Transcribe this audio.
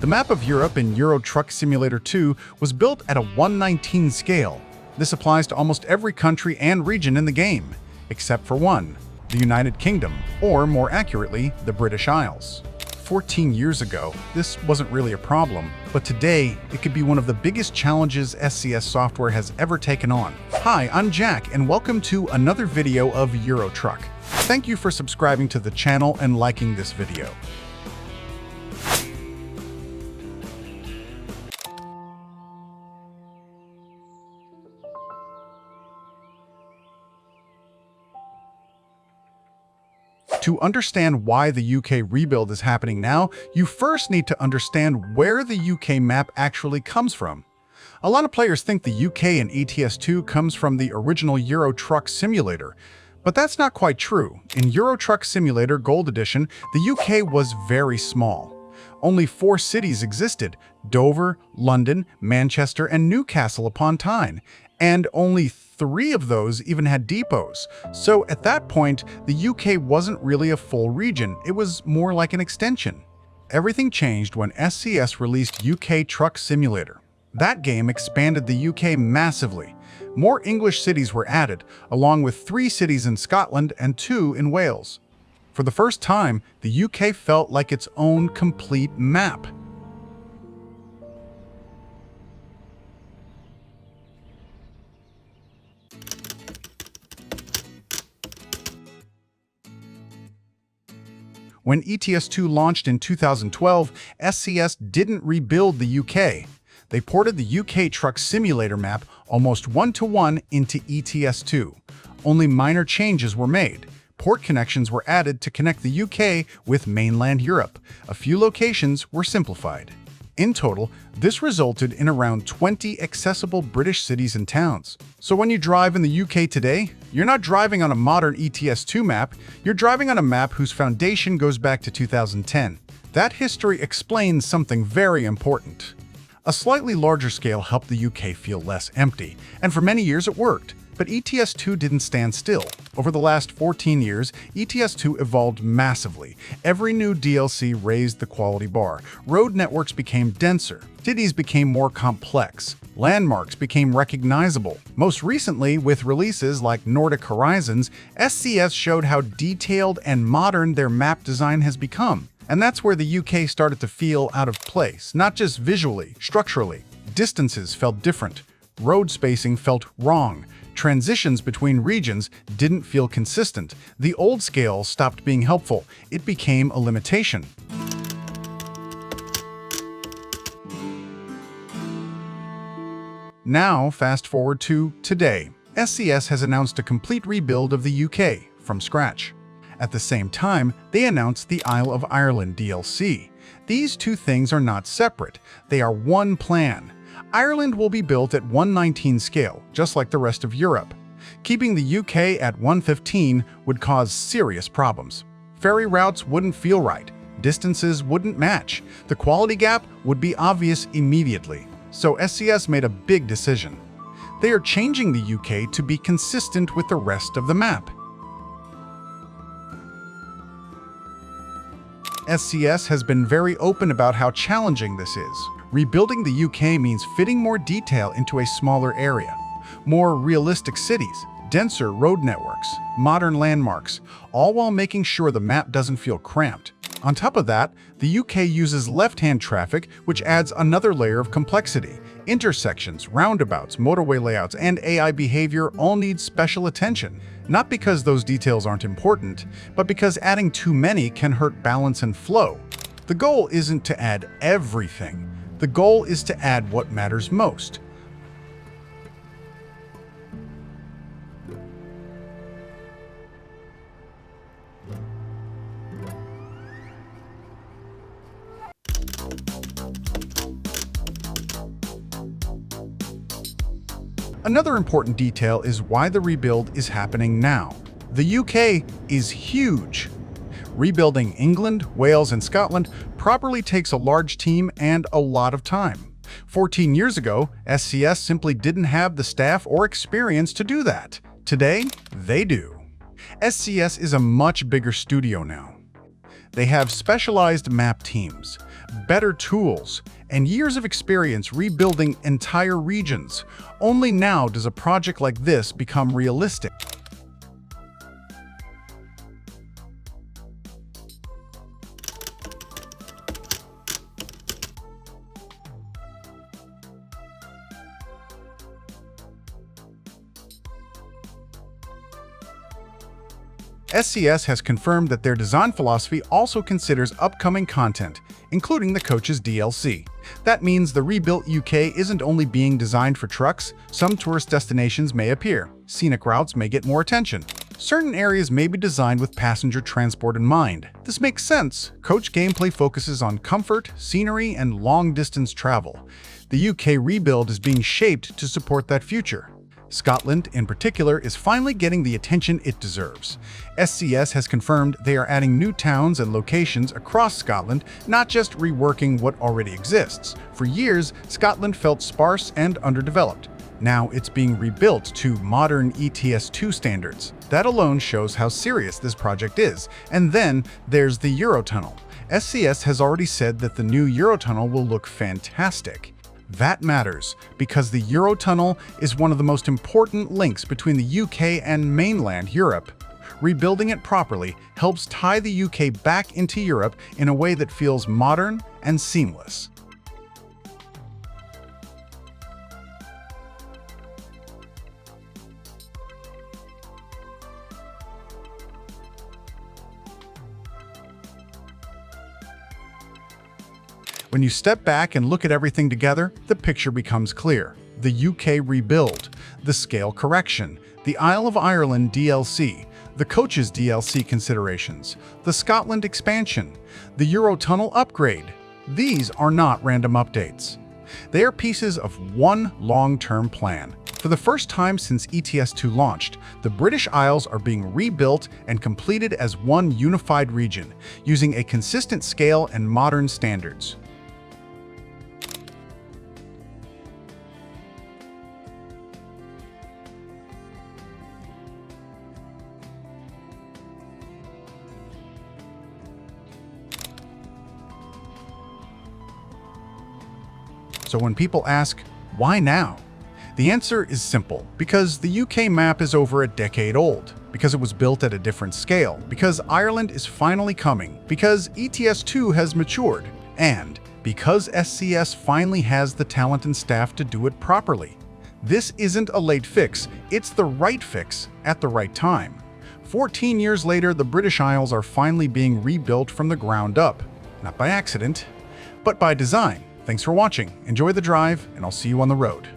The map of Europe in Euro Truck Simulator 2 was built at a 1/19 scale. This applies to almost every country and region in the game, except for one, the United Kingdom, or more accurately, the British Isles. 14 years ago, this wasn't really a problem, but today, it could be one of the biggest challenges SCS software has ever taken on. Hi, I'm Jack, and welcome to another video of Euro Truck. Thank you for subscribing to the channel and liking this video. To understand why the UK rebuild is happening now, you first need to understand where the UK map actually comes from. A lot of players think the UK in ETS2 comes from the original Euro Truck Simulator, but that's not quite true. In Euro Truck Simulator Gold Edition, the UK was very small. Only 4 cities existed: Dover, London, Manchester, and Newcastle upon Tyne, and only 3 of those even had depots. So at that point, the UK wasn't really a full region, it was more like an extension. Everything changed when SCS released UK Truck Simulator. That game expanded the UK massively. More English cities were added, along with 3 cities in Scotland and 2 in Wales. For the first time, the UK felt like its own complete map. When ETS2 launched in 2012, SCS didn't rebuild the UK. They ported the UK Truck Simulator map almost one-to-one into ETS2. Only minor changes were made. Port connections were added to connect the UK with mainland Europe. A few locations were simplified. In total, this resulted in around 20 accessible British cities and towns. So when you drive in the UK today, you're not driving on a modern ETS2 map, you're driving on a map whose foundation goes back to 2010. That history explains something very important. A slightly larger scale helped the UK feel less empty, and for many years it worked. But ETS2 didn't stand still. Over the last 14 years, ETS2 evolved massively. Every new DLC raised the quality bar. Road networks became denser. Cities became more complex. Landmarks became recognizable. Most recently, with releases like Nordic Horizons, SCS showed how detailed and modern their map design has become. And that's where the UK started to feel out of place, not just visually, structurally. Distances felt different. Road spacing felt wrong. Transitions between regions didn't feel consistent. The old scale stopped being helpful. It became a limitation. Now, fast forward to today. SCS has announced a complete rebuild of the UK from scratch. At the same time, they announced the Isle of Ireland DLC. These two things are not separate. They are one plan. Ireland will be built at 1/19 scale, just like the rest of Europe. Keeping the UK at 1/15 would cause serious problems. Ferry routes wouldn't feel right. Distances wouldn't match. The quality gap would be obvious immediately. So SCS made a big decision. They are changing the UK to be consistent with the rest of the map. SCS has been very open about how challenging this is. Rebuilding the UK means fitting more detail into a smaller area. More realistic cities, denser road networks, modern landmarks, all while making sure the map doesn't feel cramped. On top of that, the UK uses left-hand traffic, which adds another layer of complexity. Intersections, roundabouts, motorway layouts, and AI behavior all need special attention. Not because those details aren't important, but because adding too many can hurt balance and flow. The goal isn't to add everything. The goal is to add what matters most. Another important detail is why the rebuild is happening now. The UK is huge. Rebuilding England, Wales, and Scotland properly takes a large team and a lot of time. 14 years ago, SCS simply didn't have the staff or experience to do that. Today, they do. SCS is a much bigger studio now. They have specialized map teams, better tools, and years of experience rebuilding entire regions. Only now does a project like this become realistic. SCS has confirmed that their design philosophy also considers upcoming content, including the coach's DLC. That means the rebuilt UK isn't only being designed for trucks. Some tourist destinations may appear. Scenic routes may get more attention. Certain areas may be designed with passenger transport in mind. This makes sense. Coach gameplay focuses on comfort, scenery, and long-distance travel. The UK rebuild is being shaped to support that future. Scotland, in particular, is finally getting the attention it deserves. SCS has confirmed they are adding new towns and locations across Scotland, not just reworking what already exists. For years, Scotland felt sparse and underdeveloped. Now it's being rebuilt to modern ETS2 standards. That alone shows how serious this project is. And then there's the Eurotunnel. SCS has already said that the new Eurotunnel will look fantastic. That matters because the Eurotunnel is one of the most important links between the UK and mainland Europe. Rebuilding it properly helps tie the UK back into Europe in a way that feels modern and seamless. When you step back and look at everything together, the picture becomes clear. The UK rebuild, the scale correction, the Isle of Ireland DLC, the coach's DLC considerations, the Scotland expansion, the Eurotunnel upgrade. These are not random updates. They are pieces of one long-term plan. For the first time since ETS2 launched, the British Isles are being rebuilt and completed as one unified region, using a consistent scale and modern standards. So when people ask, why now? The answer is simple. Because the UK map is over a decade old. Because it was built at a different scale. Because Ireland is finally coming. Because ETS2 has matured. And because SCS finally has the talent and staff to do it properly. This isn't a late fix. It's the right fix at the right time. 14 years later, the British Isles are finally being rebuilt from the ground up. Not by accident, but by design. Thanks for watching, enjoy the drive, and I'll see you on the road.